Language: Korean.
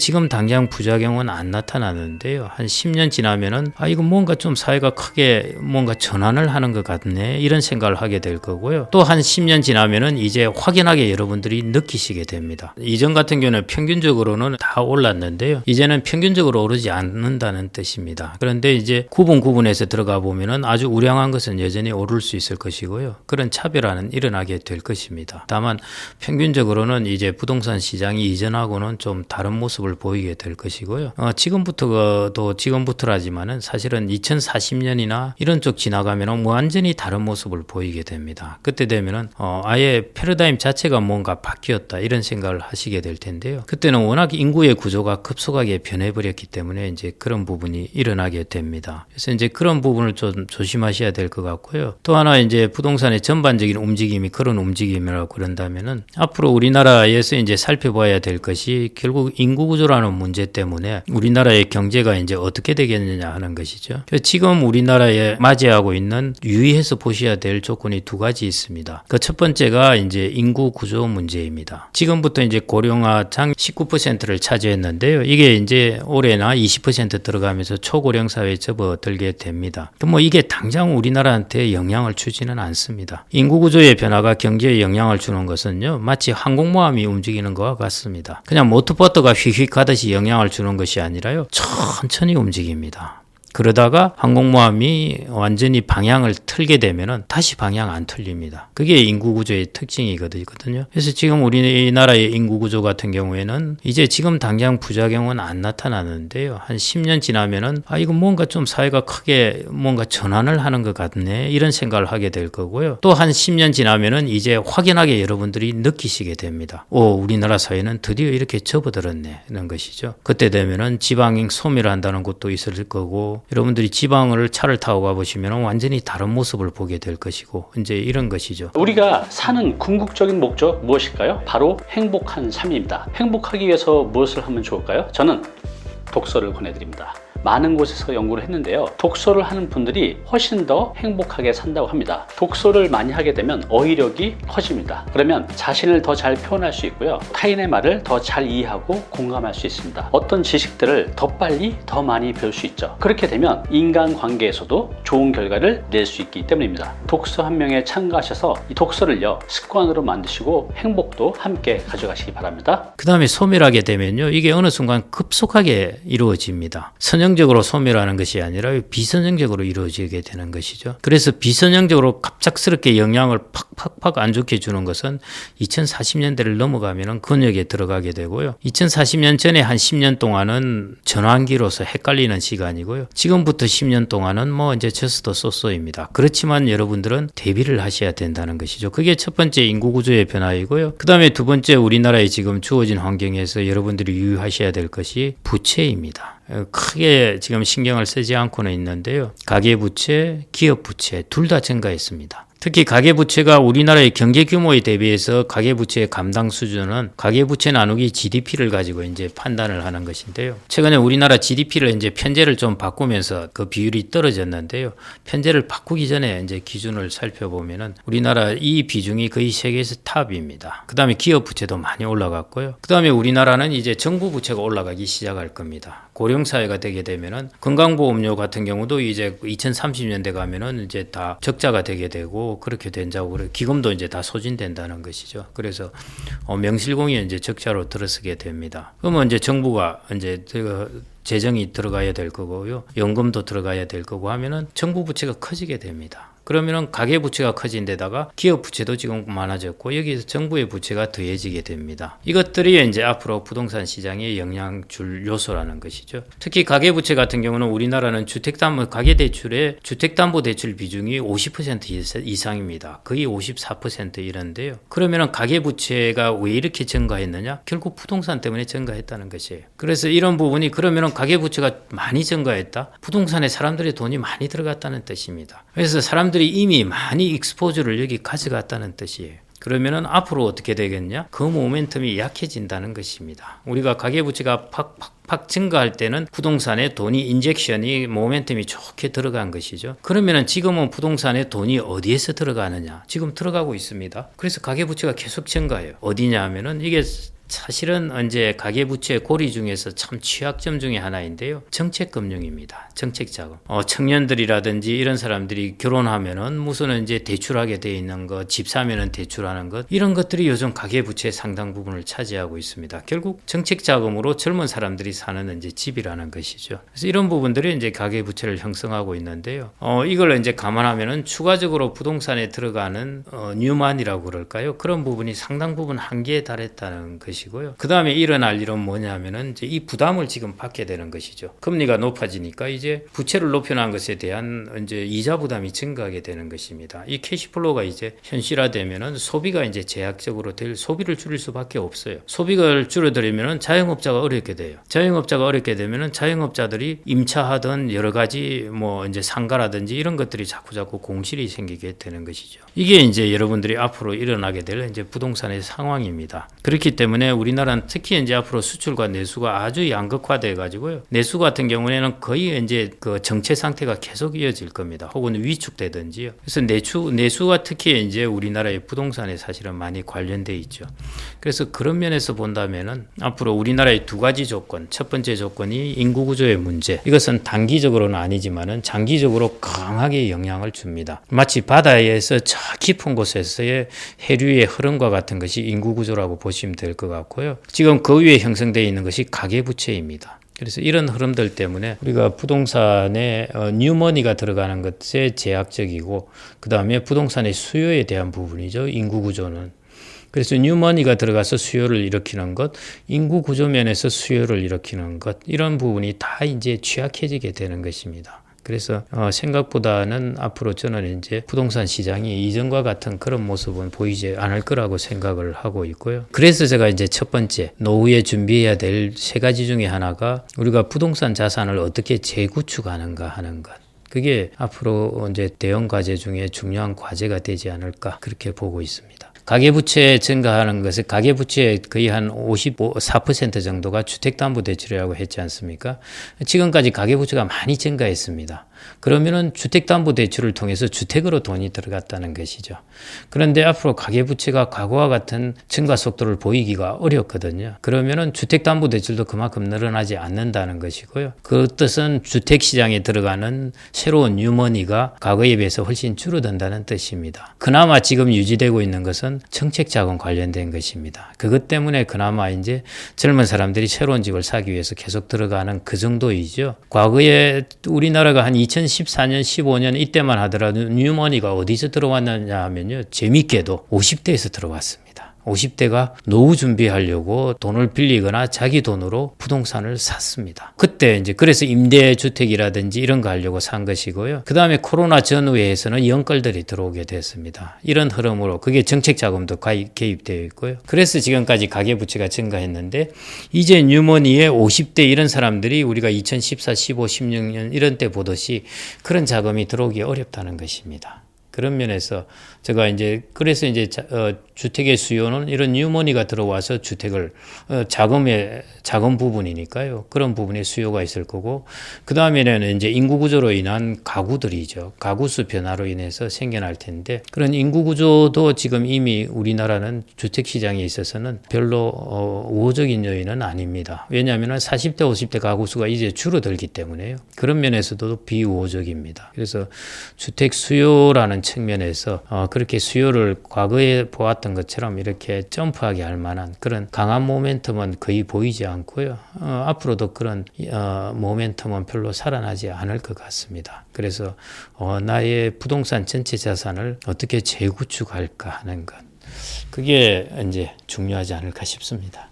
지금 당장 부작용은 안 나타나는데요. 한 10년 지나면은 이거 뭔가 좀 사회가 크게 뭔가 전환을 하는 것 같네 이런 생각을 하게 될 거고요. 또 한 10년 지나면은 이제 확연하게 여러분들이 느끼시게 됩니다. 이전 같은 경우는 평균적으로는 다 올랐는데요. 이제는 평균적으로 오르지 않는다는 뜻입니다. 그런데 이제 구분해서 들어가 보면은 아주 우량한 것은 여전히 오를 수 있을 것이고요. 그런 차별화는 일어나게 될 것입니다. 다만 평균적으로는 이제 부동산 시장이 이전하고는 좀 다른 모습을 보이게 될 것이고요. 지금부터라지만은 사실은 2040년이나 이런 쪽 지나가면은 완전히 다른 모습을 보이게 됩니다. 그때 되면은 아예 패러다임 자체가 뭔가 바뀌었다 이런 생각을 하시게 될 텐데요. 그때는 워낙 인구의 구조가 급속하게 변해버렸기 때문에 이제 그런 부분이 일어나게 됩니다. 그래서 이제 그런 부분을 좀 조심하셔야 될 것 같고요. 또 하나 이제 부동산의 전반적인 움직임이 그런 움직임이라고 그런다면은 앞으로 우리나라에서 이제 살펴봐야 될 것이 결국 인구 구조라는 문제 때문에 우리나라의 경제가 이제 어떻게 되겠느냐 하는 것이죠. 지금 우리나라에 맞이하고 있는 유의해서 보셔야 될 조건이 두 가지 있습니다. 그 첫 번째가 이제 인구 구조 문제입니다. 지금부터 이제 고령화 장 19%를 차지했는데요. 이게 이제 올해나 20% 들어가면서 초고령 사회에 접어들게 됩니다. 이게 당장 우리나라한테 영향을 주지는 않습니다. 인구 구조의 변화가 경제에 영향을 주는 것은요, 마치 항공모함이 움직이는 것과 같습니다. 그냥 모터보트가 휙휙 가듯이 영향을 주는 것이 아니라요, 천천히 움직입니다. 그러다가 항공모함이 완전히 방향을 틀게 되면은 다시 방향 안 틀립니다. 그게 인구 구조의 특징이거든요. 그래서 지금 우리나라의 인구 구조 같은 경우에는 이제 지금 당장 부작용은 안 나타나는데요. 한 10년 지나면은 이거 뭔가 좀 사회가 크게 뭔가 전환을 하는 것 같네 이런 생각을 하게 될 거고요. 또 한 10년 지나면은 이제 확연하게 여러분들이 느끼시게 됩니다. 우리나라 사회는 드디어 이렇게 접어들었네 이런 것이죠. 그때 되면은 지방인 소멸을 한다는 것도 있을 거고, 여러분들이 지방을 차를 타고 가보시면 완전히 다른 모습을 보게 될 것이고, 이제 이런 것이죠. 우리가 사는 궁극적인 목적 무엇일까요? 바로 행복한 삶입니다. 행복하기 위해서 무엇을 하면 좋을까요? 저는 독서를 권해드립니다. 많은 곳에서 연구를 했는데요. 독서를 하는 분들이 훨씬 더 행복하게 산다고 합니다. 독서를 많이 하게 되면 어휘력이 커집니다. 그러면 자신을 더 잘 표현할 수 있고요. 타인의 말을 더 잘 이해하고 공감할 수 있습니다. 어떤 지식들을 더 빨리 더 많이 배울 수 있죠. 그렇게 되면 인간관계에서도 좋은 결과를 낼 수 있기 때문입니다. 독서 한 명에 참가하셔서 이 독서를요, 습관으로 만드시고 행복도 함께 가져가시기 바랍니다. 그 다음에 소멸하게 되면요, 이게 어느 순간 급속하게 이루어집니다. 선형적으로 소멸하는 것이 아니라 비선형적으로 이루어지게 되는 것이죠. 그래서 비선형적으로 갑작스럽게 영향을 팍팍팍 안 좋게 주는 것은 2040년대를 넘어가면 근역에 들어가게 되고요. 2040년 전에 한 10년 동안은 전환기로서 헷갈리는 시간이고요. 지금부터 10년 동안은 이제 저스도 쏘쏘입니다. 그렇지만 여러분들은 대비를 하셔야 된다는 것이죠. 그게 첫 번째 인구 구조의 변화이고요. 그 다음에 두 번째 우리나라에 지금 주어진 환경에서 여러분들이 유의하셔야 될 것이 부채입니다. 크게 지금 신경을 쓰지 않고는 있는데요. 가계부채, 기업부채 둘 다 증가했습니다. 특히 가계부채가 우리나라의 경제 규모에 대비해서 가계부채의 감당 수준은 가계부채 나누기 GDP를 가지고 이제 판단을 하는 것인데요. 최근에 우리나라 GDP를 이제 편제를 좀 바꾸면서 그 비율이 떨어졌는데요. 편제를 바꾸기 전에 이제 기준을 살펴보면은 우리나라 이 비중이 거의 세계에서 탑입니다. 그 다음에 기업부채도 많이 올라갔고요. 그 다음에 우리나라는 이제 정부 부채가 올라가기 시작할 겁니다. 고령사회가 되게 되면은 건강보험료 같은 경우도 이제 2030년대 가면은 이제 다 적자가 되게 되고, 그렇게 된다고 그래. 기금도 이제 다 소진된다는 것이죠. 그래서 명실공히 이제 적자로 들어서게 됩니다. 그러면 이제 정부가 이제 재정이 들어가야 될 거고요. 연금도 들어가야 될 거고 하면은 정부 부채가 커지게 됩니다. 그러면은 가계 부채가 커진 데다가 기업 부채도 지금 많아졌고, 여기서 정부의 부채가 더해지게 됩니다. 이것들이 이제 앞으로 부동산 시장에 영향 줄 요소라는 것이죠. 특히 가계 부채 같은 경우는 우리나라는 가계대출의 주택담보대출 비중이 50% 이상입니다. 거의 54% 이런데요. 그러면은 가계 부채가 왜 이렇게 증가했느냐? 결국 부동산 때문에 증가했다는 것이에요. 그래서 이런 부분이 그러면은 가계 부채가 많이 증가했다? 부동산에 사람들의 돈이 많이 들어갔다는 뜻입니다. 그래서 사람들이 이미 많이 익스포즈를 여기 가져갔다는 뜻이에요. 그러면은 앞으로 어떻게 되겠냐? 그 모멘텀이 약해진다는 것입니다. 우리가 가계부채가 팍팍팍 증가할 때는 부동산에 돈이 인젝션이 모멘텀이 좋게 들어간 것이죠. 그러면은 지금은 부동산에 돈이 어디에서 들어가느냐? 지금 들어가고 있습니다. 그래서 가계부채가 계속 증가해요. 어디냐 하면은 이게 사실은 이제 가계부채 고리 중에서 참 취약점 중에 하나인데요. 정책금융입니다. 정책자금. 청년들이라든지 이런 사람들이 결혼하면은 무슨 이제 대출하게 돼 있는 것, 집 사면은 대출하는 것, 이런 것들이 요즘 가계부채의 상당 부분을 차지하고 있습니다. 결국 정책자금으로 젊은 사람들이 사는 이제 집이라는 것이죠. 그래서 이런 부분들이 이제 가계부채를 형성하고 있는데요. 이걸 이제 감안하면은 추가적으로 부동산에 들어가는 뉴만이라고 그럴까요? 그런 부분이 상당 부분 한계에 달했다는 것이고요. 그 다음에 일어날 일은 뭐냐면은 이제 이 부담을 지금 받게 되는 것이죠. 금리가 높아지니까 이제 부채를 높여놓은 것에 대한 이제 이자 부담이 증가하게 되는 것입니다. 이 캐시플로우가 이제 현실화되면은 소비가 이제 제약적으로 될 소비를 줄일 수밖에 없어요. 소비를 줄여들이면은 자영업자가 어렵게 돼요. 자영업자가 어렵게 되면은 자영업자들이 임차하던 여러 가지 뭐 이제 상가라든지 이런 것들이 자꾸자꾸 공실이 생기게 되는 것이죠. 이게 이제 여러분들이 앞으로 일어나게 될 이제 부동산의 상황입니다. 그렇기 때문에 우리나라는 특히 이제 앞으로 수출과 내수가 아주 양극화돼 가지고요. 내수 같은 경우에는 거의 이제 그 정체 상태가 계속 이어질 겁니다. 혹은 위축되든지요. 그래서 내수가 특히 이제 우리나라의 부동산에 사실은 많이 관련돼 있죠. 그래서 그런 면에서 본다면은 앞으로 우리나라의 두 가지 조건, 첫 번째 조건이 인구 구조의 문제. 이것은 단기적으로는 아니지만은 장기적으로 강하게 영향을 줍니다. 마치 바다에서 저 깊은 곳에서의 해류의 흐름과 같은 것이 인구 구조라고 보시면 될 것 같고요. 지금 그 위에 형성되어 있는 것이 가계부채입니다. 그래서 이런 흐름들 때문에 우리가 부동산에 뉴머니가 들어가는 것에 제약적이고 그 다음에 부동산의 수요에 대한 부분이죠. 인구 구조는. 그래서 뉴머니가 들어가서 수요를 일으키는 것, 인구 구조 면에서 수요를 일으키는 것, 이런 부분이 다 이제 취약해지게 되는 것입니다. 그래서 생각보다는 앞으로 저는 이제 부동산 시장이 이전과 같은 그런 모습은 보이지 않을 거라고 생각을 하고 있고요. 그래서 제가 이제 첫 번째 노후에 준비해야 될 세 가지 중에 하나가 우리가 부동산 자산을 어떻게 재구축하는가 하는 것. 그게 앞으로 이제 대형 과제 중에 중요한 과제가 되지 않을까 그렇게 보고 있습니다. 가계부채 증가하는 것은 가계부채의 거의 한 54% 정도가 주택담보대출이라고 했지 않습니까? 지금까지 가계부채가 많이 증가했습니다. 그러면은 주택담보대출을 통해서 주택으로 돈이 들어갔다는 것이죠. 그런데 앞으로 가계부채가 과거와 같은 증가 속도를 보이기가 어렵거든요. 그러면은 주택담보대출도 그만큼 늘어나지 않는다는 것이고요. 그 뜻은 주택시장에 들어가는 새로운 뉴머니가 과거에 비해서 훨씬 줄어든다는 뜻입니다. 그나마 지금 유지되고 있는 것은 정책자금 관련된 것입니다. 그것 때문에 그나마 이제 젊은 사람들이 새로운 집을 사기 위해서 계속 들어가는 그 정도이죠. 과거에 우리나라가 한 2014년, 15년 이때만 하더라도 뉴머니가 어디서 들어왔느냐 하면요. 재밌게도 50대에서 들어왔습니다. 50대가 노후 준비하려고 돈을 빌리거나 자기 돈으로 부동산을 샀습니다. 그때 이제 그래서 임대주택이라든지 이런 거 하려고 산 것이고요. 그 다음에 코로나 전후에서는 연끌들이 들어오게 됐습니다. 이런 흐름으로 그게 정책자금도 개입되어 있고요. 그래서 지금까지 가계부채가 증가했는데 이제 뉴머니에 50대 이런 사람들이 우리가 2014, 15, 16년 이런 때 보듯이 그런 자금이 들어오기 어렵다는 것입니다. 그런 면에서 제가 이제 그래서 이제 주택의 수요는 이런 뉴머니가 들어와서 주택을 자금 부분이니까요. 그런 부분에 수요가 있을 거고 그 다음에는 이제 인구 구조로 인한 가구들이죠. 가구수 변화로 인해서 생겨날 텐데 그런 인구 구조도 지금 이미 우리나라는 주택 시장에 있어서는 별로 우호적인 요인은 아닙니다. 왜냐하면 40대, 50대 가구수가 이제 줄어들기 때문에요. 그런 면에서도 비우호적입니다. 그래서 주택 수요라는 측면에서 그렇게 수요를 과거에 보았던 것처럼 이렇게 점프하게 할 만한 그런 강한 모멘텀은 거의 보이지 않고요. 앞으로도 그런 모멘텀은 별로 살아나지 않을 것 같습니다. 그래서 나의 부동산 전체 자산을 어떻게 재구축할까 하는 것. 그게 이제 중요하지 않을까 싶습니다.